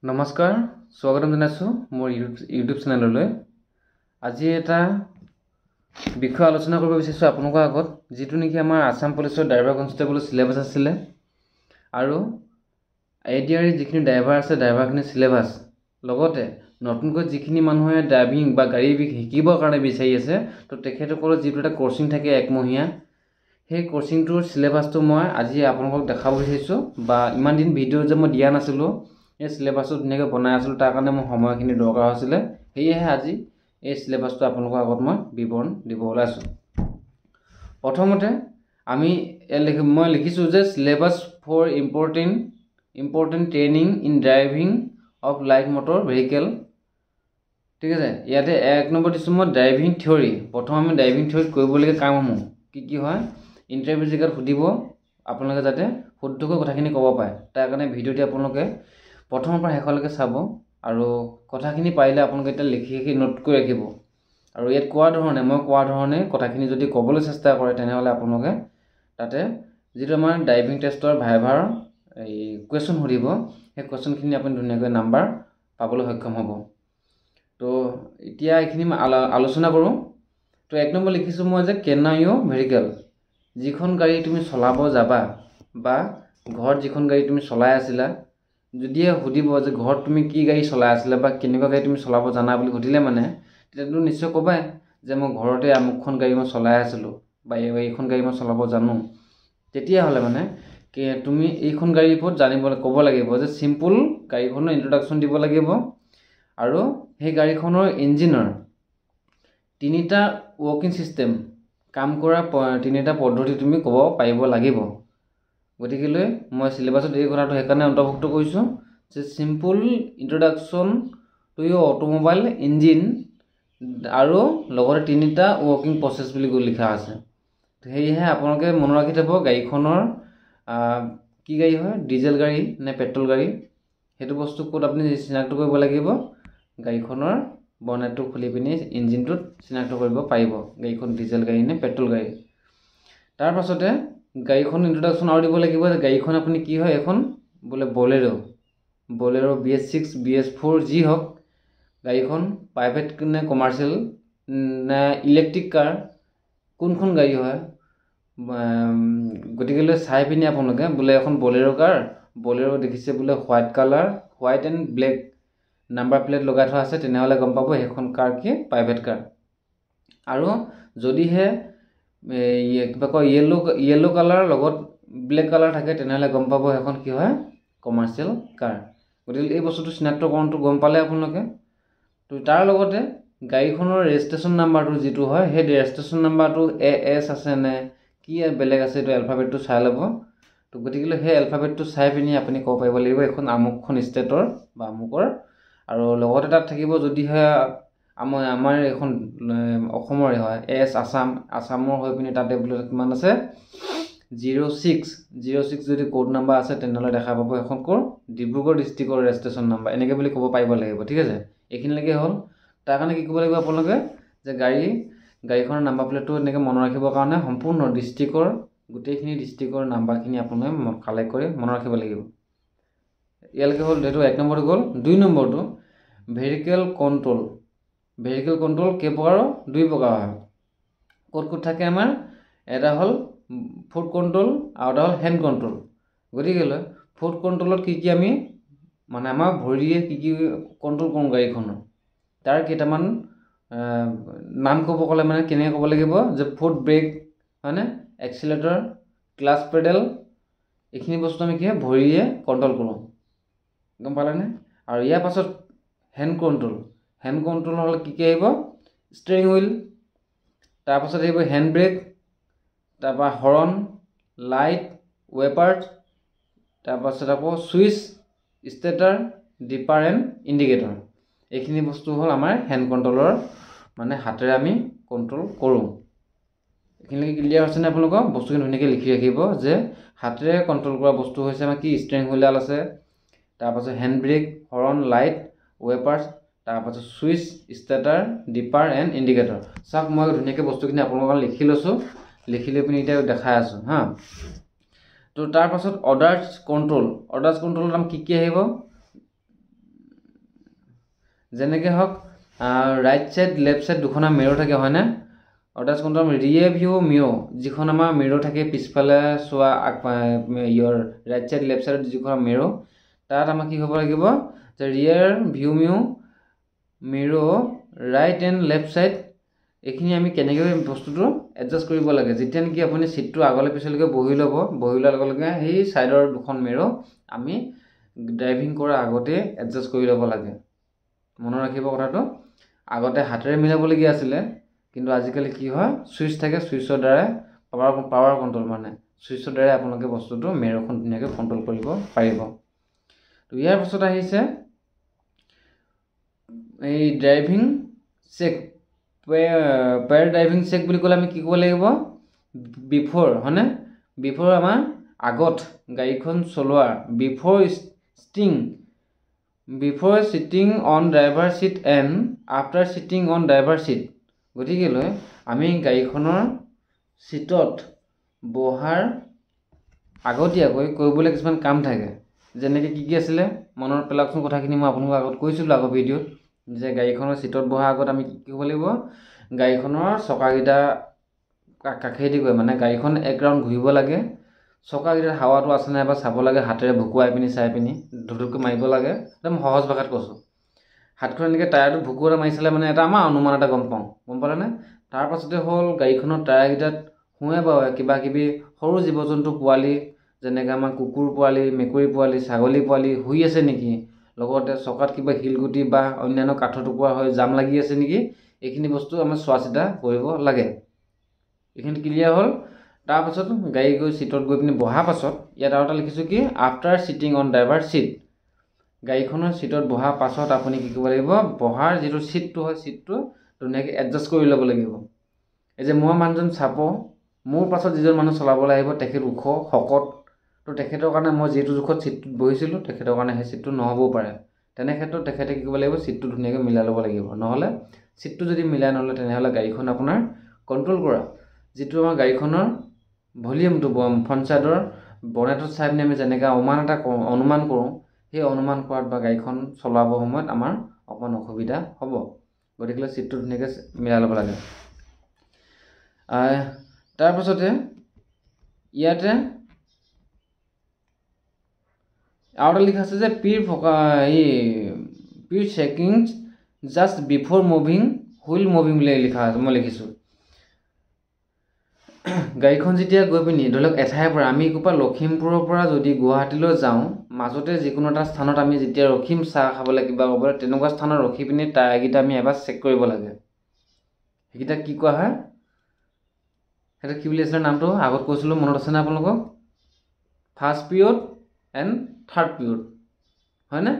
নমস্কাৰ স্বাগতম জনাইছোঁ মোৰ ইউটিউব চেনেললৈ। আজি এটা বিষয় আলোচনা কৰিব বিচাৰিছোঁ আপোনালোকৰ আগত, যিটো নেকি আমাৰ আসাম পুলিচৰ ড্ৰাইভাৰ কনষ্টেবলৰ চিলেবাছ আছিলে আৰু ADR যিখিনি ড্ৰাইভাৰ আছে ড্ৰাইভাৰখিনি চিলেবাছ, লগতে নতুনকৈ যিখিনি মানুহে ড্ৰাইভিং বা গাড়ী শিকিবৰ কাৰণে বিচাৰি আছে, তো তেখেতসকলৰ যিটো এটা কোচিং থাকে একমহীয়া, সেই কোচিংটোৰ চিলেবাছটো মই আজি আপোনালোকক দেখাব বিচাৰিছোঁ। বা ইমান দিন ভিডিঅ' যে মই দিয়া নাছিলোঁ, এই চিলেবাছটো ধুনীয়াকৈ বনাই আছিলোঁ, তাৰ কাৰণে মোৰ সময়খিনি দৰকাৰ হৈছিলে। সেয়েহে আজি এই চিলেবাছটো আপোনালোকৰ আগত মই বিৱৰণ দিব ওলাইছোঁ। প্ৰথমতে মই লিখিছোঁ যে syllabus for important training in driving of light motor vehicle. ঠিক আছে, ইয়াতে 1 নম্বৰ দিছোঁ মই ড্ৰাইভিং থিয়ৰী। প্ৰথম আমি ড্ৰাইভিং থিয়ৰীত কৰিবলগীয়া কামসমূহ কি হয়, ইণ্টাৰভিউ জেগাত সুধিব, আপোনালোকে যাতে শুদ্ধকৈ কথাখিনি ক'ব পাৰে, তাৰ কাৰণে ভিডিঅ'টি আপোনালোকে প্ৰথমৰ পৰা শেষলৈকে চাব আৰু কথাখিনি পাৰিলে আপোনালোকে এতিয়া লিখি নোট কৰি ৰাখিব। আৰু ইয়াত মই কোৱা ধৰণে কথাখিনি যদি ক'বলৈ চেষ্টা কৰে, তেনেহ'লে আপোনালোকে তাতে যিটো আমাৰ ড্ৰাইভিং টেষ্টৰ ভাইভাৰ কুৱেশ্যন সুধিব, সেই কুৱেশ্যনখিনি আপুনি ধুনীয়াকৈ নাম্বাৰ পাবলৈ সক্ষম হ'ব। তো এতিয়া এইখিনি আলোচনা কৰোঁ। তো 1 নম্বৰ লিখিছোঁ মই যে কেনাইঅ ভেহিকেল, যিখন গাড়ী তুমি চলাব যাবা বা ঘৰত যিখন গাড়ী তুমি চলাই আছিলা, যদিহে সুধিব যে ঘৰত তুমি কি গাড়ী চলাই আছিলা বা কেনেকুৱা গাড়ী তুমি চলাব জানা বুলি সুধিলে মানে, তেতিয়াতো নিশ্চয় ক'বাই যে মই ঘৰতে আমুকখন গাড়ী মই চলাই আছিলোঁ বা এইখন গাড়ী মই চলাব জানো। তেতিয়াহ'লে মানে তুমি এইখন গাড়ীৰ ওপৰত ক'ব লাগিব যে চিম্পুল গাড়ীখনৰ ইন্ট্ৰডাকশ্যন দিব লাগিব আৰু সেই গাড়ীখনৰ ইঞ্জিনৰ 3টা ৱৰ্কিং চিষ্টেম, কাম কৰা 3টা পদ্ধতি তুমি ক'ব পাৰিব লাগিব। গতিকেলৈ মই চিলেবাছত এই কথাটো সেইকাৰণে অন্তৰ্ভুক্ত কৰিছোঁ যে simple introduction to your automobile engine আৰু লগতে 3টা ৱৰ্কিং প্ৰচেছ বুলি লিখা আছে। সেয়েহে আপোনালোকে মনত ৰাখি থ'ব, গাড়ীখনৰ কি গাড়ী হয়, ডিজেল গাড়ী নে পেট্ৰল গাড়ী, সেইটো বস্তু ক'ত আপুনি চিনাক্ত কৰিব লাগিব, গাড়ীখনৰ বনেটটো খুলি পিনি ইঞ্জিনটোত চিনাক্ত কৰিব পাৰিব গাড়ীখন ডিজেল গাড়ী নে পেট্ৰল গাড়ী। তাৰ পাছতে গাড়ীখন ইন্ট্ৰডাকশ্যন আৰু দিব লাগিব যে গাড়ীখন আপুনি কি হয়, এখন বোলে বলেৰ' BS6 BS4 যি হওক, গাড়ীখন প্ৰাইভেট নে কমাৰ্চিয়েল নে ইলেক্ট্ৰিক কাৰ, কোনখন গাড়ী হয়। গতিকেলৈ চাই পিনি আপোনালোকে বোলে এখন বলেৰ' দেখিছে বোলে white and black number plate লগাই থোৱা আছে, তেনেহ'লে গম পাব সেইখন কাৰ কি প্ৰাইভেট কাৰ। আৰু যদিহে কিবা কয় য়েল্ল' কালাৰ লগত ব্লেক কালাৰ থাকে, তেনেহ'লে গম পাব সেইখন কি হয়, কমাৰ্চিয়েল কাৰ। গতিকে এই বস্তুটো চিনাক্তকৰণটো গম পালে আপোনালোকে। তো তাৰ লগতে গাড়ীখনৰ ৰেজিষ্ট্ৰেশ্যন নাম্বাৰটো যিটো হয়, সেই ৰেজিষ্ট্ৰেশ্যন নাম্বাৰটো AS আছে নে কি বেলেগ আছে, এইটো এলফাবেটটো চাই ল'ব। তো গতিকে সেই এলফাবেটটো চাই পিনি আপুনি ক'ব পাৰিব লাগিব এখন আমুকখন ষ্টেটৰ বা আমুকৰ। আৰু লগতে তাত থাকিব যদিহে আমাৰ এখন অসমৰে হয়, AS আছামৰ হৈ পিনি তাতে বোলে কিমান আছে 06 যদি কোড নাম্বাৰ আছে, তেনেহ'লে দেখা পাব এখন ডিব্ৰুগড় ডিষ্ট্ৰিক্টৰ ৰেজিষ্ট্ৰেশ্যন নাম্বাৰ, এনেকৈ বুলি ক'ব পাৰিব লাগিব। ঠিক আছে, এইখিনিলৈকে হ'ল। তাৰ কাৰণে কি ক'ব লাগিব আপোনালোকে যে গাড়ীখনৰ নাম্বাৰ প্লেটটো এনেকৈ মনত ৰাখিবৰ কাৰণে সম্পূৰ্ণ গোটেইখিনি ডিষ্ট্ৰিক্টৰ নাম্বাৰখিনি আপোনালোকে কালেক্ট কৰি মনত ৰাখিব লাগিব। ইয়ালৈকে হ'ল, এইটো 1 নম্বৰটো গ'ল। 2 নম্বৰটো ভেহিকেল কণ্ট্ৰল কেই প্ৰকাৰৰ, 2 প্ৰকাৰ হয়। ক'ত থাকে আমাৰ, এটা হ'ল ফুট কণ্ট্ৰল আৰু এটা হ'ল হেণ্ড কণ্ট্ৰল। গতিকেলৈ ফুট কণ্ট্ৰলত কি আমি মানে আমাৰ ভৰিয়ে কি কণ্ট্ৰল কৰোঁ গাড়ীখনৰ, তাৰ কেইটামান নাম ক'ব ক'লে মানে কেনেকৈ ক'ব লাগিব যে ফুট ব্ৰেক হয়নে, এক্সিলেটৰ, ক্লাছ পেডেল, এইখিনি বস্তু আমি কি হয় ভৰিয়ে কণ্ট্ৰল কৰোঁ, গম পালেনে। আৰু ইয়াৰ পাছত হেণ্ড কণ্ট্ৰল হ'লে কি আহিব, ষ্টিয়াৰিং হুইল, তাৰপাছত আহিব হেণ্ড ব্ৰেক, তাৰপৰা হৰ্ণ, লাইট, ৱেপাৰ্ছ, তাৰপাছত আকৌ switch, starter, dipper and indicator. এইখিনি বস্তু হ'ল আমাৰ হেণ্ড কণ্ট্ৰলৰ, মানে হাতেৰে আমি কণ্ট্ৰল কৰোঁ। এইখিনিলৈকে ক্লিয়াৰ হৈছেনে আপোনালোকৰ? বস্তুখিনি ধুনীয়াকৈ লিখি ৰাখিব যে হাতেৰে কণ্ট্ৰল কৰা বস্তু হৈছে আমাৰ কি, ষ্টিয়াৰিং হুইলডাল আছে, তাৰপাছত হেণ্ড ব্ৰেক, হৰ্ণ, লাইট, ৱেপাৰ্ছ, তাৰপাছত switch, starter, dipper and indicator. চাওক মই ধুনীয়াকৈ বস্তুখিনি আপোনালোকৰ লিখি লৈছোঁ, লিখি লৈ পিনি এতিয়া দেখাই আছোঁ হা। তো তাৰপাছত অৰ্ডাৰ্ছ কণ্ট্ৰলত কি আহিব, যেনেকৈ হওক ৰাইট ছাইড লেফ্ট ছাইড দুখনৰ মিৰৰ থাকে হয়নে, অৰ্থাৎ কোনটো ৰিয়ে ভিউ মিঅ' যিখন আমাৰ মিৰ' থাকে পিছফালে চোৱা ইয়ৰ ৰাইট ছাইড লেফ্ট ছাইডত যিখন মিৰ' তাত আমাৰ কি হ'ব লাগিব যে rear view মিঅ' Mir' right and left side এইখিনি আমি কেনেকৈ বস্তুটো এডজাষ্ট কৰিব লাগে। যেতিয়া নেকি আপুনি ছিটটো আগলৈ পিছলৈকে বহি ল'ব, বহি লোৱাৰ লগে লগে সেই ছাইডৰ দুখন মিৰ' আমি ড্ৰাইভিং কৰাৰ আগতে এডজাষ্ট কৰি ল'ব লাগে। মনত ৰাখিব কথাটো, আগতে হাতেৰে মিলাবলগীয়া আছিলে, কিন্তু আজিকালি কি হয় ছুইচ থাকে, ছুইচৰ দ্বাৰাই পাৱাৰ কণ্ট্ৰল, মানে ছুইচৰ দ্বাৰাই আপোনালোকে বস্তুটো মিৰ'খন ধুনীয়াকৈ কণ্ট্ৰল কৰিব পাৰিব। তো ইয়াৰ পাছত আহিছে এই ড্ৰাইভিং চেক। পেয়াৰ ড্ৰাইভিং চেক বুলি ক'লে আমি কি ক'ব লাগিব, বিফ'ৰ হয়নে, বিফ'ৰ আমাৰ আগত গাড়ীখন চলোৱাৰ before cheating on driver seat and after cheating on driver seat. গতিকেলৈ আমি গাড়ীখনৰ ছিটত বহাৰ আগতীয়াকৈ কৰিবলৈ কিছুমান কাম থাকে। যেনেকৈ কি আছিলে মনত পেলাওকচোন কথাখিনি, মই আপোনালোকক আগত কৈছিলোঁ আগৰ ভিডিঅ'ত, যে গাড়ীখনৰ ছিটত বহাৰ আগত আমি কি কৰিব লাগিব, গাড়ীখনৰ চকাকেইটা কাষেদি গৈ মানে গাড়ীখন এক ৰাউণ্ড ঘূৰিব লাগে, চকাকেইটাত হাৱাটো আছে নাই বা চাব লাগে, হাতেৰে ভুকুৱাই পিনি চাই পিনি ধুধুকৈ মাৰিব লাগে। একদম সহজ ভাষাত কৈছোঁ, হাতখন এনেকৈ টায়াৰটো ভুকুৱাই মাৰি চালে মানে এটা আমাৰ অনুমান এটা গম পালেনে। তাৰপাছতে হ'ল গাড়ীখনৰ টায়াৰকেইটাত সোঁৱে বাৱে কিবা কিবি সৰু জীৱ জন্তু পোৱালি, যেনেকৈ আমাৰ কুকুৰ পোৱালি, মেকুৰী পোৱালি, ছাগলী পোৱালি শুই আছে নেকি, লগতে চকাত কিবা শিলগুটি বা অন্যান্য কাঠৰ টুকুৰা হৈ জাম লাগি আছে নেকি, এইখিনি বস্তু আমাৰ চোৱা চিতা কৰিব লাগে। এইখিনি ক্লিয়াৰ হ'ল। তাৰপাছত গাড়ী গৈ ছিটত গৈ পিনি বহাৰ পাছত ইয়াত আৰু এটা লিখিছোঁ কি, after cheating on driver seat. গাড়ীখনৰ ছিটত বহাৰ পাছত আপুনি কি কৰিব লাগিব, বহাৰ যিটো ছিটটো হয় ছিটটো ধুনীয়াকৈ এডজাষ্ট কৰি ল'ব লাগিব। এই যে মই মানুহজন চাব, মোৰ পাছত যিজন মানুহ চলাবলৈ আহিব তেখেত ওখ শকত, তো তেখেতৰ কাৰণে মই যিটো জোখত ছিটটোত বহিছিলোঁ তেখেতৰ কাৰণে সেই ছিটটো নহ'বও পাৰে। তেনে ক্ষেত্ৰত তেখেতে কি কৰিব লাগিব, ছিটটো ধুনীয়াকৈ মিলাই ল'ব লাগিব। নহ'লে ছিটটো যদি মিলাই নলয় তেনেহ'লে গাড়ীখন আপোনাৰ কণ্ট্ৰল কৰা যিটো আমাৰ গাড়ীখনৰ ভলিউমটো ফ্ৰণ্ট ছাইডৰ বনেটত চাই পিনি আমি যেনেকৈ অনুমান কৰোঁ, সেই অনুমান কৰাত বা গাড়ীখন চলাবৰ সময়ত আমাৰ অকণমান অসুবিধা হ'ব। গতিকে ছিটটো ধুনীয়াকৈ মিলাই ল'ব লাগে। তাৰপাছতে ইয়াতে আৰু এটা লিখা আছে যে পিৰ checking just before moving wheel moving বুলি লিখা আছে, মই লিখিছোঁ। গাড়ীখন যেতিয়া গৈ পিনি ধৰি লওক এঠাইৰ পৰা আমি ক'ৰবাত লখিমপুৰৰ পৰা যদি গুৱাহাটীলৈ যাওঁ, মাজতে যিকোনো এটা স্থানত আমি যেতিয়া ৰখিম চাহ খাবলৈ কিবা ক'বলৈ, তেনেকুৱা স্থানত ৰখি পিনি টায়াৰকেইটা আমি এবাৰ চেক কৰিব লাগে। সেইকেইটা কি কোৱা হয়, সেইটো কি বুলি আছিলে নামটো আগত কৈছিলোঁ, মনত আছেনে আপোনালোকক, first period and third period হয়নে।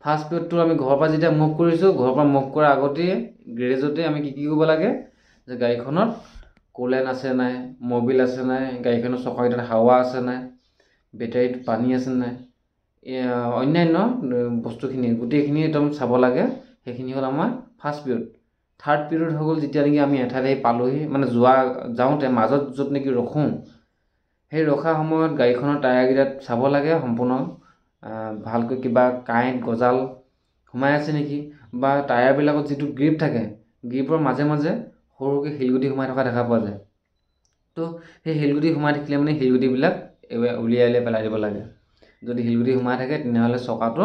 ফাৰ্ষ্ট পিৰিয়ডটো আমি ঘৰৰ পৰা যেতিয়া মুভ কৰিছোঁ, ঘৰৰ পৰা মুভ কৰাৰ আগতেই গেৰেজতে আমি কি কৰিব লাগে, যে গাড়ীখনত কুলেন আছে নাই, মবিল আছে নাই, গাড়ীখনৰ চকাকেইটাত হাৱা আছে নাই, বেটাৰীত পানী আছে নাই, অন্যান্য বস্তুখিনি গোটেইখিনি একদম চাব লাগে। সেইখিনি হ'ল আমাৰ ফাৰ্ষ্ট পিৰিয়ড। থাৰ্ড পিৰিয়ড হৈ গ'ল যেতিয়া নেকি আমি এঠাইত পালোহি, মানে যাওঁতে মাজত য'ত নেকি ৰখোঁ, সেই ৰখা সময়ত গাড়ীখনৰ টায়াৰকেইটাত চাব লাগে সম্পূৰ্ণ ভালকৈ কিবা কাঁইট গজাল সোমাই আছে নেকি, বা টায়াৰবিলাকত যিটো গ্ৰীপ থাকে, গ্ৰীপৰ মাজে মাজে সৰুকৈ শিলগুটি সোমাই থকা দেখা পোৱা যায়। তো সেই শিলগুটি সোমাই থাকিলে মানে শিলগুটিবিলাক উলিয়াই পেলাই দিব লাগে। যদি শিলগুটি সোমাই থাকে তেনেহ'লে চকাটো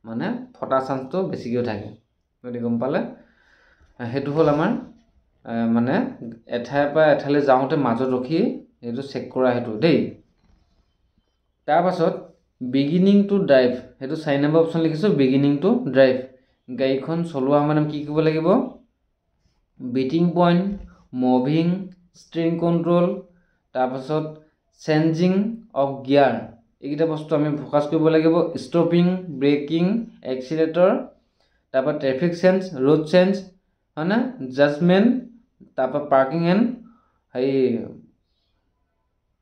মানে ফটা চান্সটো বেছিকৈ থাকে। গতিকে গম পালে, সেইটো হ'ল আমাৰ মানে এঠাইৰ পৰা এঠাইলৈ যাওঁতে মাজত ৰখি সেইটো চেক কৰা সেইটো দেই। তাৰপাছত বিগিনিং টু ড্ৰাইভ, সেইটো 4 নম্বৰ অপশ্যন লিখিছোঁ, বিগিনিং টু ড্ৰাইভ। গাড়ীখন চলোৱা মানে কি কৰিব লাগিব, biting point, moving, steering control, তাৰপাছত চেঞ্জিং অফ গিয়াৰ, এইকেইটা বস্তু আমি ফ'কাছ কৰিব লাগিব। ষ্টপিং, ব্ৰেকিং, এক্সিলেটৰ, তাৰপৰা ট্ৰেফিক চেঞ্জ, ৰোড চেঞ্জ হয়নে, জাজমেণ্ট, তাৰপৰা parking and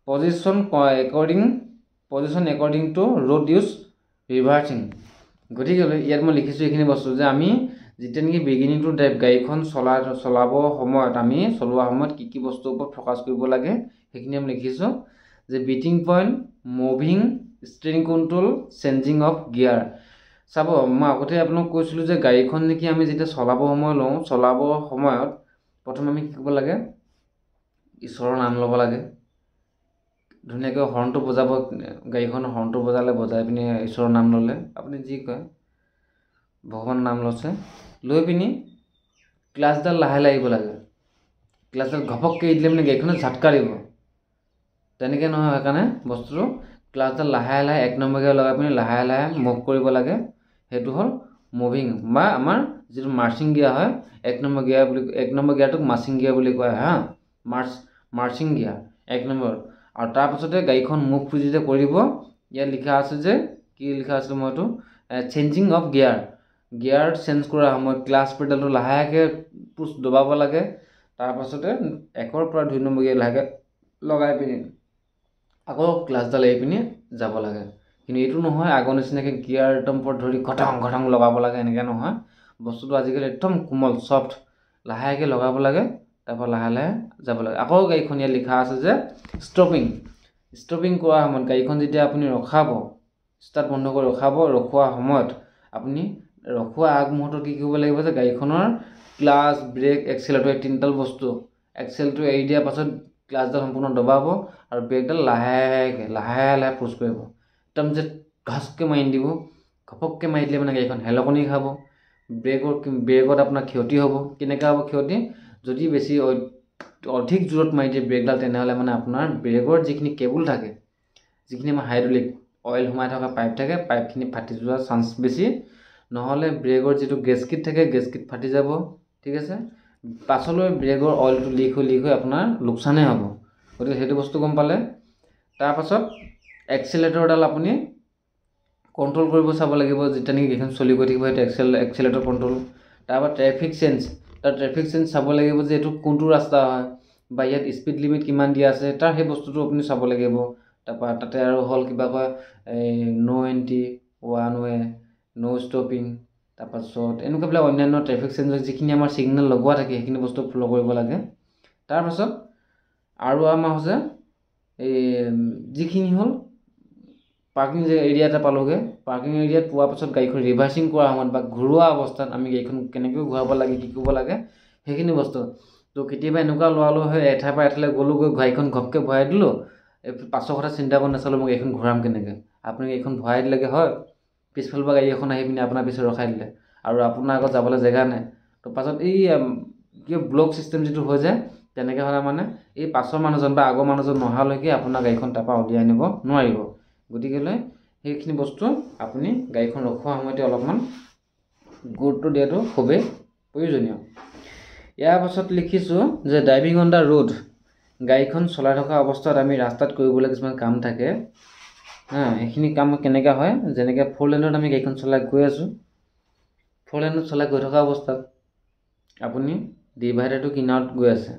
position according to road use, reversing. গতিকেলৈ ইয়াত মই লিখিছোঁ এইখিনি বস্তু যে আমি যেতিয়া নেকি বিগিনিং টু ড্ৰাইভ গাড়ীখন চলোৱা সময়ত কি কি বস্তুৰ ওপৰত ফ'কাছ কৰিব লাগে সেইখিনি আমি লিখিছোঁ, যে beating point, moving, steering control, changing of gear. চাব মই আগতে আপোনাক কৈছিলোঁ যে গাড়ীখন নেকি আমি যেতিয়া চলাবৰ সময়ত প্ৰথমে আমি কি কৰিব লাগে, ঈশ্বৰৰ নাম ল'ব লাগে। ধুনীয়াকৈ হৰ্ণটো বজাব, গাড়ীখনৰ হৰ্ণটো বজাই পিনি ঈশ্বৰৰ নাম ল'লে, আপুনি যি কয় ভগৱানৰ নাম লৈছে, লৈ পিনি ক্লাছডাল লাহে লাহে আহিব লাগে। ক্লাছডাল ঘপককৈ এৰি দিলে মানে গাড়ীখনে ঝাটকা দিব, তেনেকৈ নহয়। সেইকাৰণে বস্তুটো ক্লাছডাল লাহে লাহে 1 নম্বৰ গিয়াৰ লগাই পিনি লাহে লাহে মুভ কৰিব লাগে। সেইটো হ'ল মুভিং বা আমাৰ যিটো মাৰ্চিং গিয়াৰ হয়, 1 নম্বৰ গিয়াৰটোক মাৰ্চিং গিয়াৰ বুলি কোৱা হয় হা, মাৰ্চিং গিয়াৰ 1 নম্বৰ। আৰু তাৰপাছতে গাড়ীখন মুভ যেতিয়া কৰিব, ইয়াত লিখা আছে যে কি লিখা আছিল, মইতো চেঞ্জিং অফ গিয়াৰ চেঞ্জ কৰাৰ সময়ত ক্লাছ পেডালটো লাহেকৈ পুছ দবাব লাগে। তাৰপাছতে 1ৰ পৰা 2 নম্বৰ গিয়াৰ লাহেকৈ লগাই পিনি আকৌ ক্লাছডাল এৰি পিনি যাব লাগে। কিন্তু এইটো নহয় আগৰ নিচিনাকৈ গিয়াৰ একদম পৰা ধৰি ঘটং লগাব লাগে, এনেকৈ নহয়। বস্তুটো আজিকালি একদম কোমল ছফ্ট, লাহেকৈ লগাব লাগে, তাৰপৰা লাহে লাহে যাব লাগে। আকৌ গাড়ীখন ইয়াত লিখা আছে যে ষ্টপিং কৰাৰ সময়ত গাড়ীখন যেতিয়া আপুনি ৰখাব, ষ্টাৰ্ট বন্ধ কৰি ৰখোৱাৰ সময়ত আপুনি ৰখোৱা আগমুহূৰ্তত কি কৰিব লাগিব যে গাড়ীখনৰ ক্লাছ, ব্ৰেক, এক্সেলেটৰ, এই তিনিডাল বস্তু, এক্সেলটো এৰি দিয়াৰ পাছত ক্লাছডাল সম্পূৰ্ণ দবাব আৰু ব্ৰেকডাল লাহে পুছ কৰিব। একদম যে ঘাচকৈ মাৰি দিব, ঘপককৈ মাৰি দিলে মানে গাড়ীখন হেলকনি খাব। ব্ৰেকত আপোনাৰ ক্ষতি হ'ব। কেনেকৈ হ'ব ক্ষতি? যদি বেছি অধিক জোৰত মাৰি দিয়ে ব্ৰেকডাল, তেনেহ'লে মানে আপোনাৰ ব্ৰেকৰ যিখিনি কেবুল থাকে, যিখিনি আমাৰ হাইড্ৰলিক অইল সোমাই থকা পাইপ থাকে, পাইপখিনি ফাটি যোৱাৰ চান্স বেছি। নহ'লে ব্ৰেকৰ যিটো গেছকিট থাকে, গেছকিট ফাটি যাব। ঠিক আছে, পাছলৈ ব্ৰেকৰ অইলটো লিক হৈ আপোনাৰ লোকচানেই হ'ব। গতিকে সেইটো বস্তু গম পালে। তাৰপাছত এক্সেলেটৰডাল আপুনি কণ্ট্ৰল কৰিব চাব লাগিব, যেতিয়া নেকি গাড়ীখন চলি গৈ থাকিব, সেইটো এক্সেলেটৰ কণ্ট্ৰল। তাৰপৰা ট্ৰেফিক চেঞ্জ চাব লাগিব যে এইটো কোনটো ৰাস্তা হয় বা ইয়াত স্পীড লিমিট কিমান দিয়া আছে, সেই বস্তুটো আপুনি চাব লাগিব। তাৰপৰা তাতে আৰু হ'ল কিবা কয় এই ন' এণ্ট্ৰি, 1 ৱে, ন' ষ্টপিং, তাৰপাছত এনেকুৱাবিলাক অন্যান্য ট্ৰেফিক চেঞ্জৰ যিখিনি আমাৰ ছিগনেল লগোৱা থাকে, সেইখিনি বস্তু ফ'ল' কৰিব লাগে। তাৰপাছত আৰু আমাৰ হৈছে এই যিখিনি হ'ল পাৰ্কিং এৰিয়া এটা পালোগৈ। পাৰ্কিং এৰিয়াত পোৱাৰ পাছত গাড়ীখন ৰিভাৰ্চিং কৰাৰ সময়ত বা ঘূৰোৱা অৱস্থাত আমি গাড়ীখন কেনেকৈ ঘূৰাব লাগে, কি কৰিব লাগে, সেইখিনি বস্তু। তো কেতিয়াবা এনেকুৱা লোৱালৈ হয়, এঠাইৰ পৰা এঠাইলৈ গ'লোগৈ, গাড়ীখন ঘপকৈ ভৰাই দিলোঁ, পাছৰ কথা চিন্তা কৰি নাচালোঁ মই গাড়ীখন ঘূৰাম কেনেকৈ। আপুনি গাড়ীখন ভৰাই দিলেগৈ হয়, পিছফালৰ পৰা গাড়ী এখন আহি পিনি আপোনাৰ পিছত ৰখাই দিলে আৰু আপোনাৰ আগত যাবলৈ জেগা নাই। তো পাছত এই কি ব্লক ছিষ্টেম যিটো হৈ যায়, তেনেকৈ হ'লে মানে এই পাছৰ মানুহজন বা আগৰ মানুহজন নহালৈকে আপোনাৰ গাড়ীখন তাৰপৰা উলিয়াই আনিব নোৱাৰিব। গতিকেলৈ সেইখিনি বস্তু আপুনি গাড়ীখন ৰখোৱাৰ সময়তে অলপমান গুৰুত্ব দিয়াটো খুবেই প্ৰয়োজনীয়। ইয়াৰ পাছত লিখিছোঁ যে ড্ৰাইভিং অন দ্য ৰোড, গাড়ীখন চলাই থকা অৱস্থাত আমি ৰাস্তাত কৰিবলৈ কিছুমান কাম থাকে। এইখিনি কাম কেনেকৈ হয়, যেনেকৈ 4 লেনত আমি গাড়ীখন চলাই গৈ আছোঁ, 4 লেনত চলাই গৈ থকা অৱস্থাত আপুনি ডিভাইডাৰটো কিনাৰত গৈ আছে,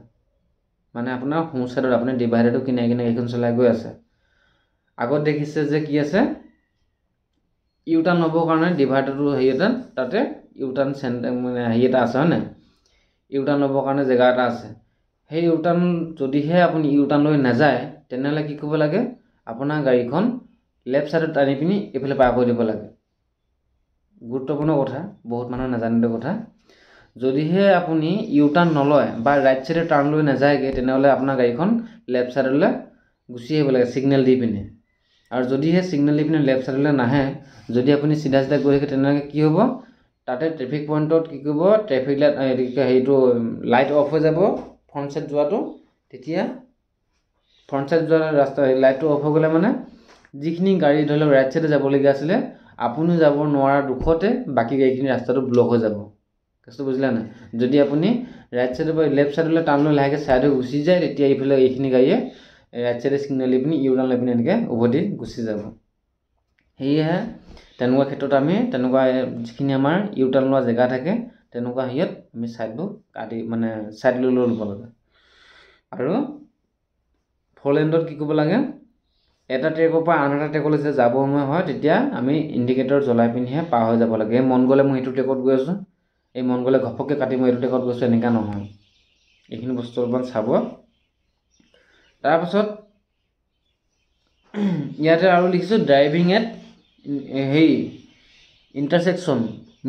মানে আপোনাৰ সোঁ চাইডত আপুনি ডিভাইডাৰটো কিনাই গাড়ীখন চলাই গৈ আছে। আগত দেখিছে যে কি আছে, ইউটাৰ্ণ ল'বৰ কাৰণে ডিভাইডাৰটো তাতে ইউটাৰ্ণ মানে এটা আছে, হয় নাই? ইউটাৰ্ণ ল'বৰ কাৰণে জেগা এটা আছে। সেই ইউটাৰ্ণ যদিহে আপুনি ইউটাৰ্ণ লৈ নাযায়, তেনেহ'লে কি কৰিব লাগে, আপোনাৰ গাড়ীখন লেফ্ট ছাইডত আনি পিনি এইফালে পাৰ কৰি দিব লাগে। গুৰুত্বপূৰ্ণ কথা, বহুত মানুহে নাজানিলে কথা। যদিহে আপুনি ইউটাৰ্ণ নলয় বা ৰাইট ছাইডে টাৰ্ণ লৈ নাযায়গৈ, তেনেহ'লে আপোনাৰ গাড়ীখন লেফ্ট ছাইডলৈ গুচি আহিব লাগে ছিগনেল দি পিনি। আৰু যদিহে ছিগনেল দি পিনি লেফ্ট ছাইডলৈ নাহে, যদি আপুনি চিধা গৈ থাকে, তেনেহ'লে কি হ'ব, তাতে ট্ৰেফিক পইণ্টত কি কৰিব, ট্ৰেফিক লাইট অফ হৈ যাব, ফ্ৰণ্ট ছাইড যোৱাটো। তেতিয়া ফ্ৰণ্ট ছাইড যোৱা লাইটটো অফ হৈ গ'লে মানে যিখিনি গাড়ী ধৰি লওক ৰাইট ছাইডে যাবলগীয়া আছিলে, আপুনি যাব নোৱাৰা দুখতে বাকী গাড়ীখিনি ৰাস্তাটো ব্লক হৈ যাব। কেছটো বুজিলে নাই? যদি আপুনি ৰাইট ছাইডৰ পৰা লেফ্ট ছাইডলৈ টাৰ্ণ লৈ লাহেকৈ ছাইড হৈ গুচি যায়, তেতিয়া এইখিনি গাড়ীয়ে ৰাইট ছাইডে ছিগনেল দি পিনি ইউটাৰ্ণ লৈ পিনি এনেকৈ উভতি গুচি যাব। সেয়েহে তেনেকুৱা ক্ষেত্ৰত আমি যিখিনি আমাৰ ইউটাৰ্ণ লোৱা জেগা থাকে, তেনেকুৱা হেৰিয়ত আমি ছাইডবোৰ মানে ছাইড লৈ ল'ব লাগে। আৰু 4 লেনত কি কৰিব লাগে, এটা ট্ৰেকৰ পৰা আন এটা ট্ৰেকলৈ যেতিয়া যাব সময় হয়, তেতিয়া আমি ইণ্ডিকেটৰ জ্বলাই পিনিহে পাৰ হৈ যাব লাগে। মন গ'লে মই এইটো ট্ৰেকত গৈ আছোঁ, এই মন গ'লে ঘপককৈ কাটি মই এইটো ট্ৰেকত গৈছোঁ, এনেকুৱা নহয়। এইখিনি বস্তু অলপমান চাব। তাৰপাছত ইয়াতে আৰু লিখিছোঁ driving at intersection,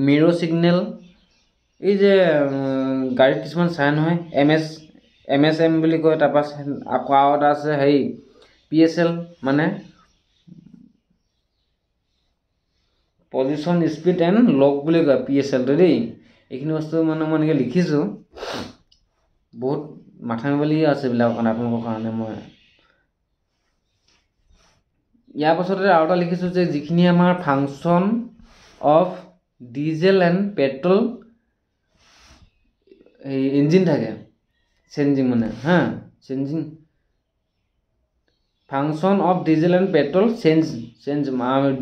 Mir' signal, এই যে গাড়ীত কিছুমান চাই নহয় MSM বুলি কয়, তাৰপৰা আকৌ আৰু এটা আছে হেৰি PSL মানে পজিশ্যন স্পীড এণ্ড লক বুলি কয় PSLটো দেই। এইখিনি বস্তু মানে মই এনেকৈ লিখিছোঁ, বহুত মাথা মাৰিবলগীয়া আছে এইবিলাকৰ কাৰণে, আপোনালোকৰ কাৰণে। মই ইয়াৰ পাছতে আৰু এটা লিখিছোঁ যে যিখিনি আমাৰ function of diesel and petrol এই ইঞ্জিন থাকে, চেঞ্জিং মানে changing function of diesel and petrol change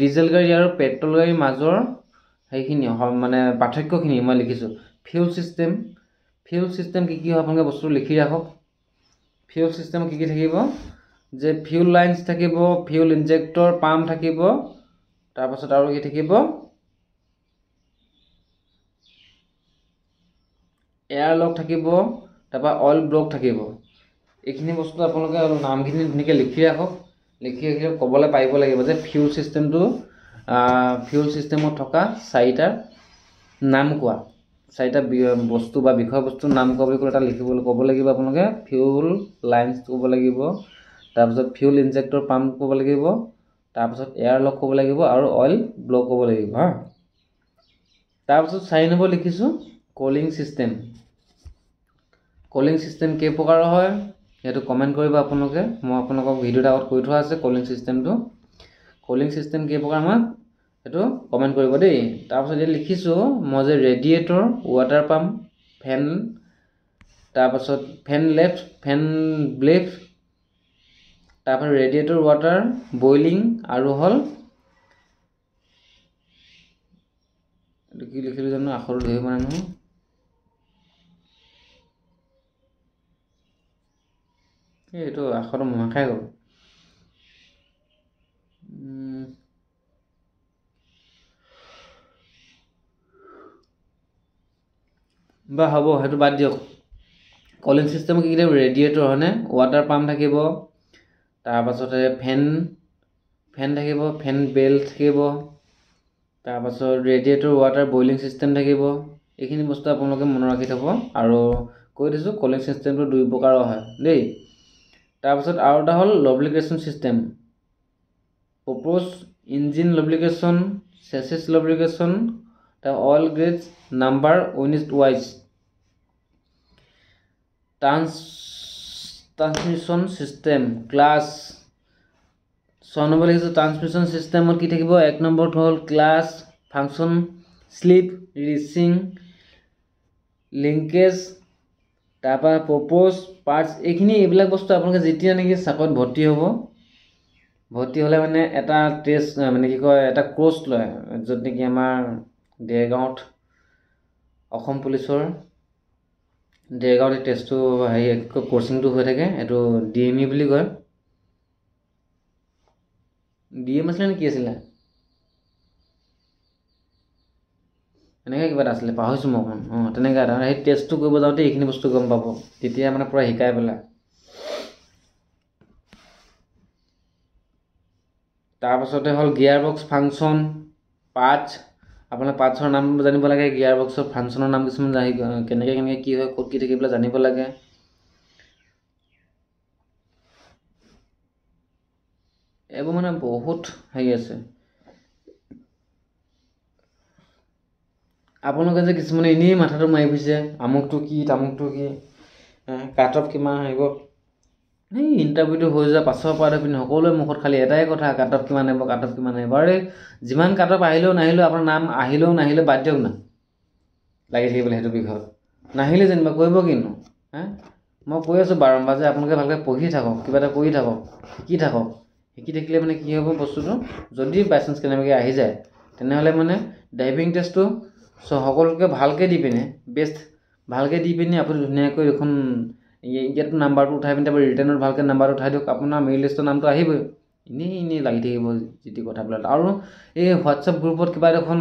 diesel গাড়ী আৰু পেট্ৰল গাড়ীৰ মাজৰ সেইখিনি মানে পাৰ্থক্যখিনি মই লিখিছোঁ। ফিউল ছিষ্টেম কি কি হয় আপোনালোকে বস্তু লিখি ৰাখক। ফিউল ছিষ্টেম কি কি থাকিব, যে ফিউল লাইন্স থাকিব, ফিউল ইনজেক্টৰ পাম্প থাকিব, তাৰপাছত আৰু কি থাকিব, এয়াৰ লক থাকিব, তাৰপৰা অইল ব্লক থাকিব। এইখিনি বস্তু আপোনালোকে নামখিনি ধুনীয়াকৈ লিখি ৰাখক। লিখি ৰাখি ক'বলৈ পাৰিব লাগিব যে ফিউল ছিষ্টেমত থকা চাৰিটা নাম কোৱা, চাৰিটা বস্তু বা বিষয়বস্তুৰ নাম কোৱা বুলি ক'লে এটা ক'ব লাগিব আপোনালোকে। ফিউল লাইন্স ক'ব লাগিব, তাৰপিছত ফিউল ইনজেক্টৰ পাম্প ক'ব লাগিব, তাৰপিছত এয়াৰ লক ক'ব লাগিব আৰু অইল ব্লক ক'ব লাগিব তাৰপিছত 4 নম্বৰ লিখিছোঁ কলিং ছিষ্টেম। কলিং ছিষ্টেম কেই প্ৰকাৰৰ হয় সেইটো কমেণ্ট কৰিব আপোনালোকে। মই আপোনালোকক ভিডিঅ'ত আগত কৈ থোৱা আছে কলিং ছিষ্টেম কেই প্ৰকাৰ মই সেইটো কমেণ্ট কৰিব দেই। তাৰপিছত এতিয়া লিখিছোঁ মই যে ৰেডিয়েটৰ, ৱাটাৰ পাম্প, ফেন, তাৰপাছত ফেন লেফ্ট, ফেন ব্লেড, তাৰপৰা ৰেডিয়েটৰ ৱাটাৰ, বইলিং আৰু হ'ল এইটো কি লিখিলোঁ জানো, আখৰটো ধৰিব পৰা নহয়। এইটো আখৰটো মহে খাই গ'ল। বা হ'ব, সেইটো বাদ দিয়ক। কলিং ছিষ্টেম কি থাকিব, ৰেডিয়েটৰ হয়নে, ৱাটাৰ পাম্প থাকিব, তাৰপাছতে ফেন থাকিব, ফেন বেল্ট থাকিব, তাৰপাছত ৰেডিয়েটৰ ৱাটাৰ বইলিং ছিষ্টেম থাকিব। এইখিনি বস্তু আপোনালোকে মনত ৰাখি থ'ব। আৰু কৈ দিছোঁ কলিং ছিষ্টেমটো 2 প্ৰকাৰৰ হয় দেই। তাৰপাছত আৰু এটা হ'ল lubrication system, purpose engine lubrication, chassis lubrication, তাৰ oil grades number unit wise, transmission system clutch. 6 number লিখিছোঁ ট্ৰান্সমিশ্যন ছিষ্টেমত কি থাকিব, 1 নম্বৰটো হ'ল ক্লাছ, ফাংচন, স্লিপ, ৰিচিং, লিংকেজ, তাৰপৰা প্ৰপ'জ, পাৰ্টছ। এইবিলাক বস্তু আপোনালোকে যেতিয়া নেকি চাকৰিত ভৰ্তি হ'লে মানে এটা টেষ্ট মানে কি কয়, এটা কোৰ্চ লয়, য'ত নেকি আমাৰ দেৰগাঁৱত অসম পুলিচৰ দেৰগাঁৱত এই টেষ্টটো কোচিংটো হৈ থাকে। এইটো DME বুলি কয়। DM আছিলে নে কি আছিলে, এনেকৈ কিবা এটা আছিলে, পাহৰিছোঁ মই অকণ। তেনেকৈ এটা সেই টেষ্টটো কৰিব যাওঁতে এইখিনি বস্তু গম পাব, তেতিয়া মানে পূৰা শিকাই পেলাই। তাৰপাছতে হ'ল গিয়াৰ বক্স ফাংচন, পাৰ্টছ। আপোনাৰ পাৰ্টছৰ নাম জানিব লাগে, গিয়াৰ বক্সৰ ফাংচনৰ নাম কিছুমান কেনেকৈ কি হয়, ক'ত কি থাকিবলৈ জানিব লাগে। এইবোৰ মানে বহুত হেৰি আছে। আপোনালোকে যে কিছুমানে এনেই মাথাটো মাৰি ফুৰিছে, আমুকটো কি তামুকটো কি, কাট অফ কিমান আহিব। এই ইণ্টাৰভিউটো হৈ যোৱাৰ পাছৰ পৰা পিনে সকলোৱে মুখত খালি এটাই কথা, কাট অফ কিমান আহিব। বাৰু যিমান কাট অফ আহিলেও নাহিলেও আপোনাৰ নাম আহিলেও নাহিলেও বাদ দিয়ক না, লাগি থাকিবলৈ সেইটো বিষয়ত। নাহিলে যেনিবা কৰিব কিনো। মই কৈ আছোঁ বাৰম্বাৰ যে আপোনালোকে ভালকৈ পঢ়ি থাকক, কিবা এটা কৰি থাকক, শিকি থাকিলে মানে কি হ'ব বস্তুটো, যদি বাইচান্স কেনেবাকৈ আহি যায় তেনেহ'লে মানে ড্ৰাইভিং টেষ্টটো সকলোকে ভালকৈ দি পিনে ভালকৈ দি পিনে আপুনি ধুনীয়াকৈ এখন ইয়াতো নাম্বাৰটো উঠাই পিনে তাৰপৰা ৰিটাৰ্ণত ভালকৈ নাম্বাৰটো উঠাই দিয়ক, আপোনাৰ মেৰিট লিষ্টৰ নামটো আহিবই। এনেই লাগি থাকিব যি কথাবিলাক। আৰু এই হোৱাটছএপ গ্ৰুপত কিবা দেখোন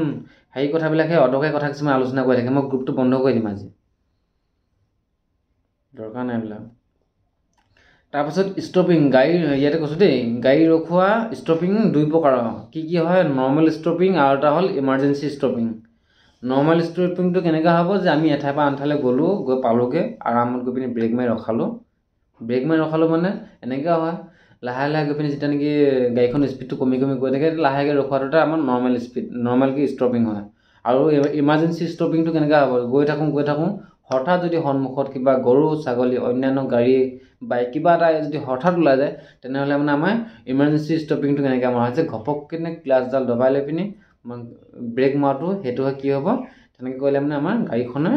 কথাবিলাকে অদৰকাৰী কথা কিছুমান আলোচনা কৰি থাকে। মই গ্ৰুপটো বন্ধ কৰি দিম আজি, দৰকাৰ নাই এইবিলাক। তাৰপাছত ষ্টপিং গাড়ী ইয়াতে কৈছোঁ দেই গাড়ী ৰখোৱা ষ্টপিং দুই প্ৰকাৰৰ কি হয় নৰ্মেল ষ্টপিং আৰু এটা হ'ল ইমাৰ্জেঞ্চি ষ্টপিং নৰ্মেল ষ্টপিংটো কেনেকুৱা হ'ব যে আমি এঠাইৰ পৰা আন ঠাইলৈ গ'লোঁ গৈ পালোঁগৈ আৰামত গৈ পিনি ব্ৰেক মাৰি ৰখালোঁ মানে এনেকুৱা হয় লাহে লাহে গৈ পিনি যেতিয়া নেকি গাড়ীখন স্পীডটো কমি গৈ থাকে লাহেকৈ ৰখোৱাটোতে আমাৰ নৰ্মেলকৈ ষ্টপিং হয় আৰু ইমাৰ্জেঞ্চি ষ্টপিংটো কেনেকুৱা হ'ব গৈ থাকোঁ হঠাৎ যদি সন্মুখত কিবা গৰু ছাগলী অন্যান্য গাড়ী বাইক কিবা এটা যদি হঠাৎ ওলাই যায় তেনেহ'লে মানে আমাৰ ইমাৰ্জেঞ্চি ষ্টপিংটো কেনেকৈ মৰা হয় যে ঘপককৈ ক্লাছডাল দবাই লৈ পিনি ব্ৰেক মৰাটো সেইটো হয় কি হ'ব তেনেকৈ কৰিলে মানে আমাৰ গাড়ীখনে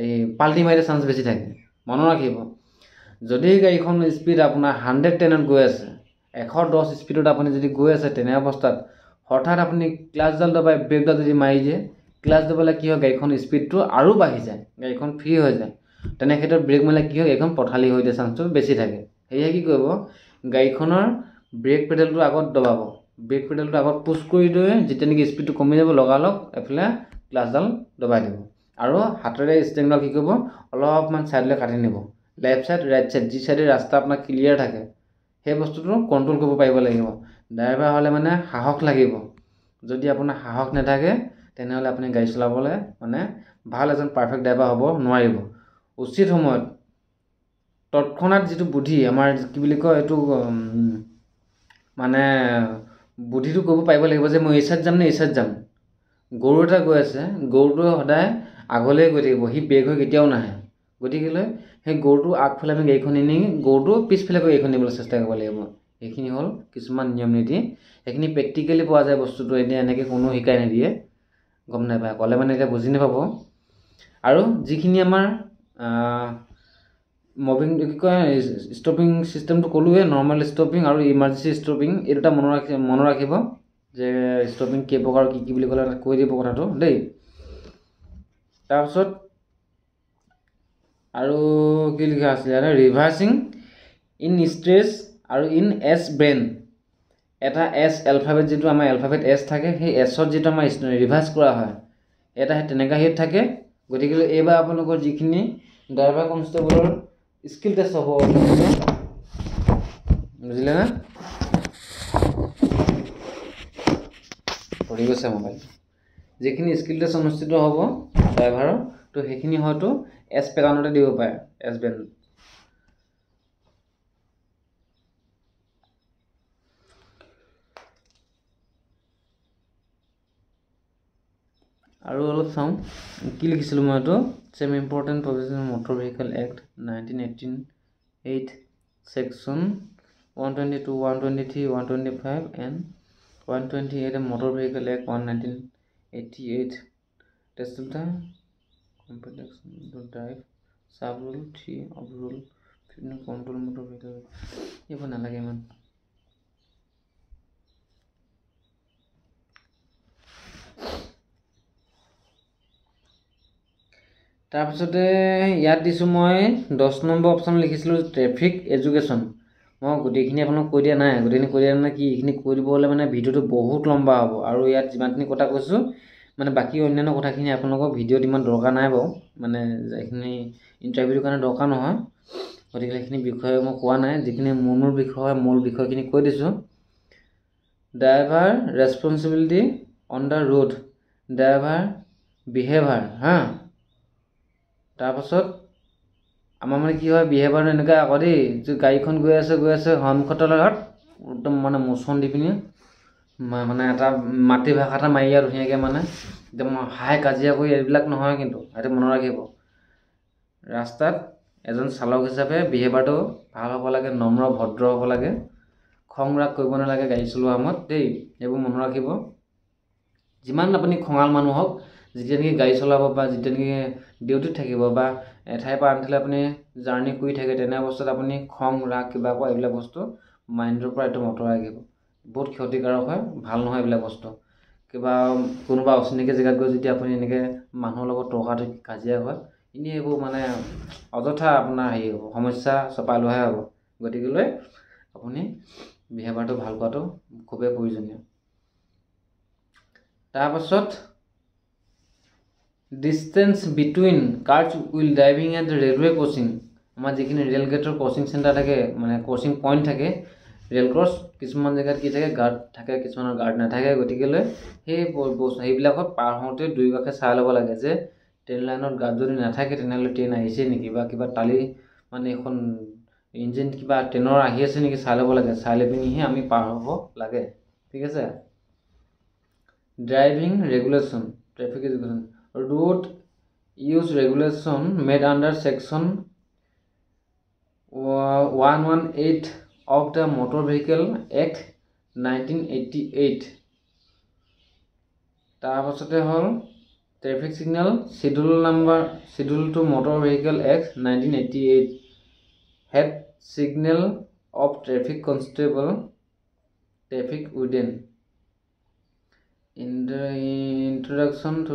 এই পাল্টি মাৰিলে চান্স বেছি থাকে মনত ৰাখিব যদি গাড়ীখন স্পীড আপোনাৰ 110ত গৈ আছে 110 স্পীডত আপুনি যদি গৈ আছে তেনে অৱস্থাত হঠাৎ আপুনি ক্লাছডাল দবাই ব্ৰেকডাল যদি মাৰি দিয়ে ক্লাছ দবালে কি হয় গাড়ীখন স্পীডটো আৰু বাঢ়ি যায় গাড়ীখন ফ্ৰী হৈ যায় তেনে ক্ষেত্ৰত ব্ৰেক মাৰিলে কি হয় গাড়ীখন পথালি হৈ দিয়া চান্সটো বেছি থাকে সেয়ে কি কৰিব গাড়ীখনৰ ব্ৰেক পেডেলটো আগত দবাব ব্ৰেক পেডেলটো আগত পুছ কৰি লৈ যেতিয়া নেকি স্পীডটো কমি যাব লগালগ এফালে ক্লাছডাল দবাই দিব আৰু হাতেৰে ষ্টেৰিংডাল কি কৰিব অলপমান ছাইডলৈ কাটি নিব লেফ্ট ছাইড ৰাইট ছাইড যি ছাইডে ৰাস্তা আপোনাৰ ক্লিয়াৰ থাকে সেই বস্তুটো কণ্ট্ৰল কৰিব পাৰিব লাগিব ড্ৰাইভাৰ হ'লে মানে সাহস লাগিব যদি আপোনাৰ সাহস নাথাকে তেনেহ'লে আপুনি গাড়ী চলাবলৈ মানে ভাল এজন পাৰফেক্ট ড্ৰাইভাৰ হ'ব নোৱাৰিব উচিত সময়ত তৎক্ষণাত যিটো বুদ্ধি আমাৰ কি বুলি কয় এইটো মানে বুদ্ধিটো কৰিব পাৰিব লাগিব যে মই এই চাইড যাম নে এই চাইড যাম গৰু এটা গৈ আছে গৰুটোৱে সদায় আগলৈ গৈ থাকিব সি বেগ হৈ কেতিয়াও নাহে গতিকেলৈ সেই গৰুটো আগফালে আমি গাড়ীখন নি গৰুটো পিছফালে গৈ গাড়ীখন নিবলৈ চেষ্টা কৰিব লাগিব সেইখিনি হ'ল কিছুমান নিয়ম নীতি সেইখিনি প্ৰেক্টিকেলি পোৱা যায় বস্তুটো এনেকৈ কোনো শিকাই নিদিয়ে গম নাপায় ক'লে মানে এতিয়া বুজি নাপাব আৰু যিখিনি আমাৰ মুভিং কি কয় ষ্টপিং চিষ্টেমটো ক'লোৱে নৰ্মেল ষ্টপিং আৰু ইমাৰ্জেঞ্চি ষ্টপিং এই দুটা মনত ৰাখিব যে ষ্টপিং কেই প্ৰকাৰ কি বুলি ক'লে কৈ দিব কথাটো দেই তাৰপিছত আৰু কি লিখা আছিলে ৰিভাৰ্চিং ইন ষ্ট্ৰেচ আৰু ইন এছ ব্ৰেন এটা এছ এলফাবেট যিটো আমাৰ এলফাবেট এছ থাকে সেই এছত যিটো আমাৰ ৰিভাৰ্চ কৰা হয় এটা তেনেকুৱা হেৰিত থাকে গতিকে এইবাৰ আপোনালোকৰ যিখিনি ড্ৰাইভাৰ কনষ্টেবলৰ স্কিল টেষ্ট হ'ব বুজিলে না পঢ়ি গৈছে মোবাইল যিখিনি স্কিল টেষ্ট অনুষ্ঠিত হ'ব ড্ৰাইভাৰৰ তো সেইখিনি হয়তো এছ পেটাৰ্ণতে দিব পাৰে এছ বেণ্ড আৰু অলপ চাওঁ কি লিখিছিলোঁ মই এইটো same important provision motor vehicle act 1988 section 122 123 125 and 128 motor vehicle act 1988 test of the computer drive sub rule 3 of rule 15 control motor vehicle এইবোৰ নালাগে ইমান তাৰপিছতে ইয়াত দিছোঁ মই 10 নম্বৰ অপশ্যন লিখিছিলোঁ ট্ৰেফিক এডুকেশ্যন মই গোটেইখিনি আপোনাক কৈ দিয়া নাই কি এইখিনি কৈ দিব হ'লে মানে ভিডিঅ'টো বহুত লম্বা হ'ব আৰু ইয়াত যিমানখিনি কথা কৈছোঁ মানে বাকী অন্যান্য কথাখিনি আপোনালোকৰ ভিডিঅ'ত ইমান দৰকাৰ নাই বাৰু মানে এইখিনি ইণ্টাৰভিউৰ কাৰণে দৰকাৰ নহয় গতিকে সেইখিনি বিষয়ে মই কোৱা নাই যিখিনি মূল বিষয়খিনি কৈ দিছোঁ driver responsibility on the road driver behaviour তাৰপাছত আমাৰ মানে কি হয় বিহেভিয়াৰটো এনেকুৱা আকৌ দেই যে গাড়ীখন গৈ আছে সন্মুখত লগত একদম মানে মোচন দি পিনি মানে এটা মাতৃভাষা এটা মাৰি আৰু ধুনীয়াকৈ মানে একদম হাই কাজিয়া কৰি এইবিলাক নহয় কিন্তু সেইটো মনত ৰাখিব ৰাস্তাত এজন চালক হিচাপে বিহেভিয়াৰটো ভাল হ'ব লাগে নম্ৰ ভদ্ৰ হ'ব লাগে খং ৰাগ কৰিব নালাগে গাড়ী চলোৱা সময়ত দেই এইবোৰ মনত ৰাখিব যিমান আপুনি খঙাল মানুহ হওক যেতিয়া নেকি গাড়ী চলাব বা যেতিয়া নেকি ডিউটিত থাকিব বা এঠাইৰ পৰা আন ঠাইলৈ আপুনি জাৰ্ণি কৰি থাকে তেনে অৱস্থাত আপুনি খং ৰাগ কিবা কোৱা এইবিলাক বস্তু মাইণ্ডৰ পৰা একদম আঁতৰাই ৰাখিব বহুত ক্ষতিকাৰক হয় ভাল নহয় এইবিলাক বস্তু কিবা কোনোবা অচিনাকি জেগাত গৈ যদি আপুনি এনেকৈ মানুহৰ লগত তৰ্কাতৰ্কি কাজিয়া হয় এনেই এইবোৰ মানে অযথা আপোনাৰ হেৰি হ'ব সমস্যা চপাই লোৱাহে হ'ব গতিকেলৈ আপুনি বিহেভিয়াৰটো ভাল কৰাটো খুবেই প্ৰয়োজনীয় তাৰপাছত distance between cars while driving at the railway crossing আমাৰ যিখিনি ৰেল গেটৰ কোচিং চেণ্টাৰ থাকে মানে কোচিং পইণ্ট থাকে ৰেল ক্ৰছ কিছুমান জেগাত কি থাকে গাৰ্ড থাকে কিছুমানৰ গাৰ্ড নাথাকে গতিকেলৈ সেইবিলাকত পাৰ হওঁতে দুই কাষে চাই ল'ব লাগে যে ট্ৰেইন লাইনত গাৰ্ড যদি নাথাকে তেনেহ'লে ট্ৰেইন আহিছে নেকি বা কিবা টালি মানে এখন ইঞ্জিন কিবা ট্ৰেইনৰ আহি আছে নেকি চাই ল'ব লাগে চাই লৈ পিনিহে আমি পাৰ হ'ব লাগে ঠিক আছে driving regulation traffic education road use regulation made under section 118 of the Motor Vehicle Act 1988 তাৰপাছতে হ'ল traffic signal schedule to Motor Vehicle Act 1988 head signal of traffic constable traffic warden in the introduction to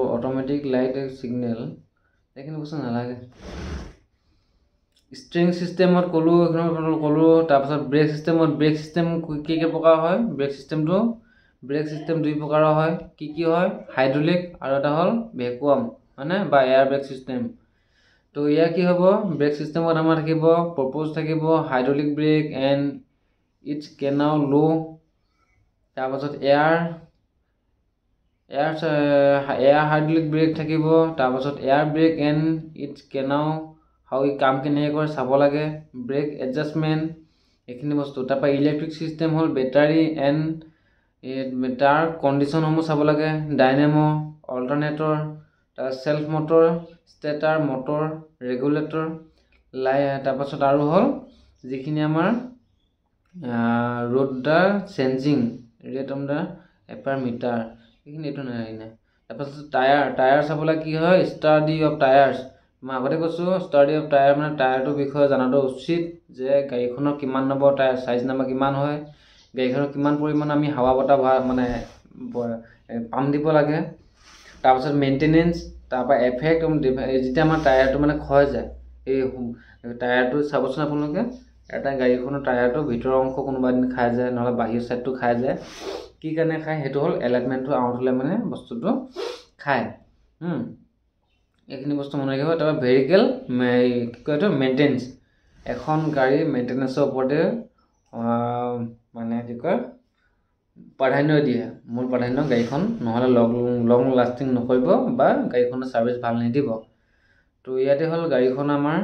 automatic light signal এইখিনি বস্তু নালাগে string সিস্টেমত ক'লো তাৰপাছত brake system কি প্ৰকাৰ হয় ব্ৰেক সিস্টেম দুই প্ৰকাৰৰ হয় কি হয় হাইড্ৰলিক আৰু এটা হ'ল ভেকুৱাম মানে বা এয়াৰ ব্ৰেক সিস্টেম তো ইয়াৰ কি হ'ব ব্ৰেক সিস্টেমত আমাৰ থাকিব প্ৰপ'জ থাকিব হাইড্ৰলিক ব্ৰেক এণ্ড ইটছ কেনাউ লো তাৰপাছত এয়াৰ হাইড্ৰলিক ব্ৰেক থাকিব তাৰপাছত এয়াৰ ব্ৰেক এণ্ড ইটছ কেনাউ হাউ কাম কেনেকৈ কৰে চাব লাগে ব্ৰেক এডজাষ্টমেণ্ট এইখিনি বস্তু তাৰপৰা ইলেক্ট্ৰিক সিস্টেম হ'ল বেটাৰী এণ্ড তাৰ কণ্ডিশ্যনসমূহ চাব লাগে ডাইনেমো অল্টাৰনেটৰ তাৰ self motor starter motor regulator তাৰপাছত আৰু হ'ল যিখিনি আমাৰ road the changing rate on the upper meter এইখিনি এইটো নাই তাৰপাছত টায়াৰ চাবলৈ কি হয় ষ্টাডি অফ টায়াৰ্ছ মই আগতে কৈছোঁ ষ্টাডি অফ টায়াৰ মানে টায়াৰটোৰ বিষয়ে জনাটো উচিত যে গাড়ীখনৰ কিমান নম্বৰ টায়াৰ চাইজ নাম্বাৰ কিমান হয় গাড়ীখনৰ কিমান পৰিমাণ আমি হাৱা বতাহ মানে পাম্প দিব লাগে তাৰপাছত মেইনটেনেঞ্চ তাৰপৰা এফেক্ট যেতিয়া আমাৰ টায়াৰটো মানে ক্ষয় যায় এই টায়াৰটো চাবচোন আপোনালোকে এটা গাড়ীখনৰ টায়াৰটো ভিতৰৰ অংশ কোনোবা দিন খাই যায় নহ'লে বাহিৰ ছাইডটো খাই যায় কি কাৰণে খায় সেইটো হ'ল এলাইনমেণ্টটো আউট হ'লে মানে বস্তুটো খায় এইখিনি বস্তু মনে ৰাখিব তাৰপৰা ভেহিকেল কি কয় এইটো মেইনটেনেঞ্চ এখন গাড়ীৰ মেইনটেনেঞ্চৰ ওপৰতে মানে কি কয় প্ৰাধান্য দিয়ে মূল প্ৰাধান্য গাড়ীখন নহ'লে লং লাষ্টিং নকৰিব বা গাড়ীখনৰ ছাৰ্ভিচ ভাল নিদিব তো ইয়াতে হ'ল গাড়ীখন আমাৰ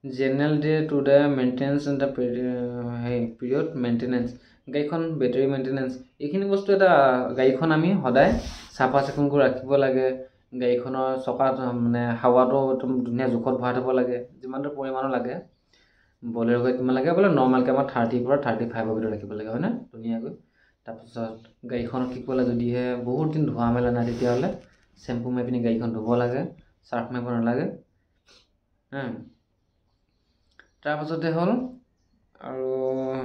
general day to the maintenance and the period maintenance গাড়ীখন বেটাৰী মেইনটেনেঞ্চ এইখিনি বস্তু এটা গাড়ীখন আমি সদায় চাফা চিকুণ কৰি ৰাখিব লাগে গাড়ীখনৰ চকাত মানে হাৱাটো একদম ধুনীয়া জোখত ভৰাই থ'ব লাগে যিমানটো পৰিমাণৰ লাগে বলেৰ হৈ কিমান লাগে বোলে নৰ্মেলকৈ আমাৰ 30 পৰা 35ৰ ভিতৰত ৰাখিব লাগে হয়নে ধুনীয়াকৈ তাৰপিছত গাড়ীখনত কি ক'লে যদিহে বহুত দিন ধোৱা মেলা নাই তেতিয়াহ'লে চেম্পু মাৰি পিনি গাড়ীখন ধুব লাগে চাৰ্ফ মাৰিব নালাগে তাৰপাছতে হ'ল আৰু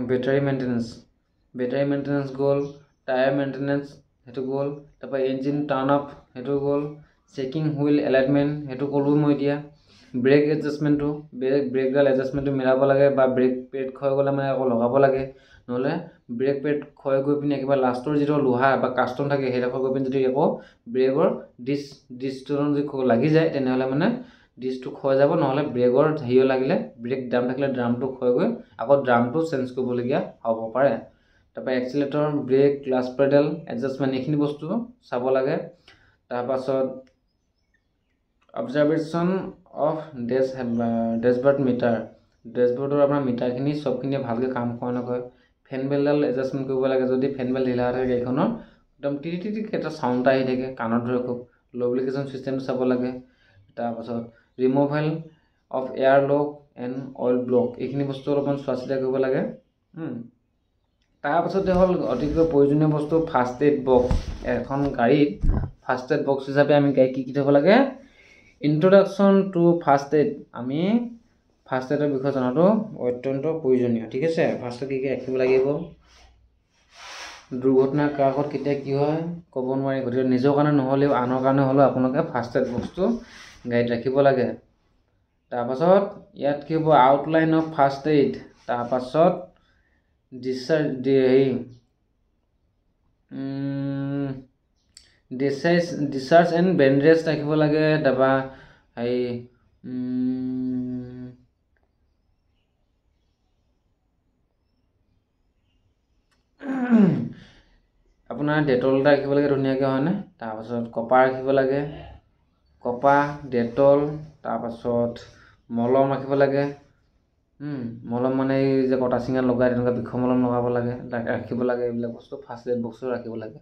বেটাৰী মেইনটেনেঞ্চ গ'ল টায়াৰ মেইনটেনেঞ্চ সেইটো গ'ল তাৰপৰা ইঞ্জিন টাৰ্ণ আপ সেইটো গ'ল চেকিং হুইল এলাইনমেণ্ট সেইটো ক'লোঁ মই এতিয়া ব্ৰেক এডজাষ্টমেণ্টটো ব্ৰেকডাল এডজাষ্টমেণ্টটো মিলাব লাগে বা ব্ৰেক পেড ক্ষয় গ'লে মানে আকৌ লগাব লাগে নহ'লে ব্ৰেক পেড ক্ষয় গৈ পিনি একেবাৰে লাষ্টৰ যিটো লোহা বা কাষ্টন থাকে সেইডোখৰ গৈ পিনি যদি আকৌ ব্ৰেকৰ ডিছটো যদি লাগি যায় তেনেহ'লে মানে ডিছটো ক্ষয় যাব নহ'লে ব্ৰেকৰ হেৰিও লাগিলে ব্ৰেক ড্ৰাম থাকিলে ড্ৰামটো ক্ষয় গৈ আকৌ ড্ৰামটো চেঞ্জ কৰিবলগীয়া হ'ব পাৰে তাৰপৰা accelerator brake clutch pedal adjustment এইখিনি বস্তু চাব লাগে তাৰপাছত অবজাৰ্ভেশ্যন অফ ডেছবৰ্ড ডেছবৰ্ডৰ আপোনাৰ মিটাৰখিনি চবখিনিয়ে ভালকৈ কাম কৰা নকৰে ফেন বেলডাল এডজাষ্টমেণ্ট কৰিব লাগে যদি ফেন বেল ঢিলা থাকে গাড়ীখনৰ একদম টিটি এটা চাউণ্ড আহি থাকে কাণত ধৰে খুব লুব্ৰিকেশ্যন চিষ্টেমটো চাব লাগে তাৰপাছত removal of air lock and oil block এইখিনি বস্তু অলপমান চোৱা চিতা কৰিব লাগে তাৰপাছতে হ'ল অতিকৈ প্ৰয়োজনীয় বস্তু ফাৰ্ষ্ট এইড বক্স এখন গাড়ীত ফাৰ্ষ্ট এইড বক্স হিচাপে আমি গাড়ীত কি থ'ব লাগে ইন্ট্ৰডাকশ্যন টু ফাৰ্ষ্ট এইড আমি ফাৰ্ষ্ট এইডৰ বিষয়ে জনাটো অত্যন্ত প্ৰয়োজনীয় ঠিক আছে ফাৰ্ষ্টত কি ৰাখিব লাগিব দুৰ্ঘটনা কাৰত কেতিয়া কি হয় ক'ব নোৱাৰি গতিকে নিজৰ কাৰণে নহ'লেও আনৰ কাৰণে হ'লেও আপোনালোকে ফাৰ্ষ্ট এইড বক্সটো গাড়ীত ৰাখিব লাগে তাৰপাছত ইয়াত কি হ'ব আউটলাইন অফ ফাৰ্ষ্ট এইড তাৰপাছত ডিচাৰ্জ এণ্ড বেণ্ডেজ ৰাখিব লাগে তাৰপৰা আপোনাৰ ডেটল এটা ৰাখিব লাগে ধুনীয়াকৈ, হয়নে? তাৰপাছত কপাৰ ৰাখিব লাগে, কপাহ, ডেটল, তাৰপাছত মলম ৰাখিব লাগে। মলম মানে এই যে কটা চিঙাত লগাই তেনেকুৱা বিষৰ মলম লগাব লাগে, ৰাখিব লাগে। এইবিলাক বস্তু ফাৰ্ষ্ট এড বক্সটো ৰাখিব লাগে।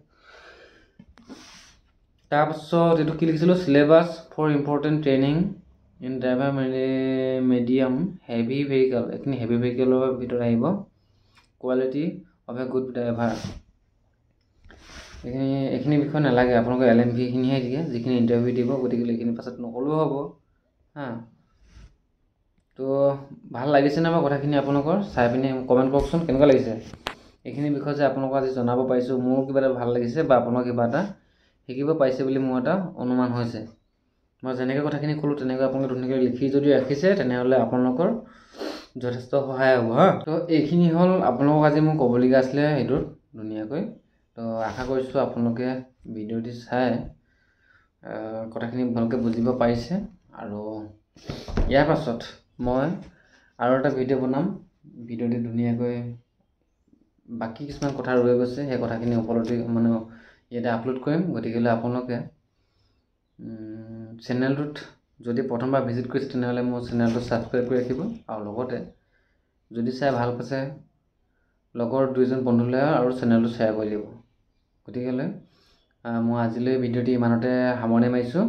তাৰপাছত এইটো কি লিখিছিলোঁ, syllabus for important training in driver medium heavy vehicle. এইখিনি হেভি ভেহিকেলৰ ভিতৰত আহিব। Quality of a good driver, এইখিনি বিষয় নালাগে, আপোনালোকে LMV-খিনিহে দিয়ে যিখিনি ইণ্টাৰভিউ দিব। গতিকে এইখিনি পাছত নকলেও হ'ব। তো ভাল লাগিছেনে বাৰু কথাখিনি আপোনালোকৰ? চাই পিনে কমেণ্ট কৰকচোন কেনেকুৱা লাগিছে। এইখিনি বিষয়ে যে আপোনালোকক আজি জনাব পাৰিছোঁ, মোৰ কিবা এটা ভাল লাগিছে বা আপোনালোকৰ কিবা এটা শিকিব পাৰিছে বুলি মোৰ এটা অনুমান হৈছে। মই যেনেকৈ কথাখিনি ক'লোঁ তেনেকৈ আপোনালোকে ধুনীয়াকৈ লিখি যদি ৰাখিছে তেনেহ'লে আপোনালোকৰ যথেষ্ট সহায় হ'ব। তো এইখিনি হ'ল আপোনালোকক আজি মোৰ ক'বলগীয়া আছিলে সেইটোত ধুনীয়াকৈ। তো আশা কৰিছোঁ আপোনালোকে ভিডিঅ'টি চাই কথাখিনি ভালকৈ বুজিব পাৰিছে। আৰু ইয়াৰ পাছত মই আৰু এটা ভিডিঅ' বনাম। ভিডিঅ'টি ধুনীয়াকৈ বাকী কিছুমান কথা ৰৈ গৈছে, সেই কথাখিনি উপলব্ধি মানে ইয়াতে আপলোড কৰিম। গতিকেলৈ আপোনালোকে চেনেলটোত যদি প্ৰথমবাৰ ভিজিট কৰিছে তেনেহ'লে মোৰ চেনেলটো ছাবস্ক্ৰাইব কৰি ৰাখিব। আৰু লগতে যদি চাই ভাল পাইছে লগৰ 2জন বন্ধুলৈ আৰু চেনেলটো শ্বেয়াৰ কৰি দিব। গতিকেলৈ মই আজিলৈ ভিডিঅ'টি ইমানতে সামৰণি মাৰিছোঁ।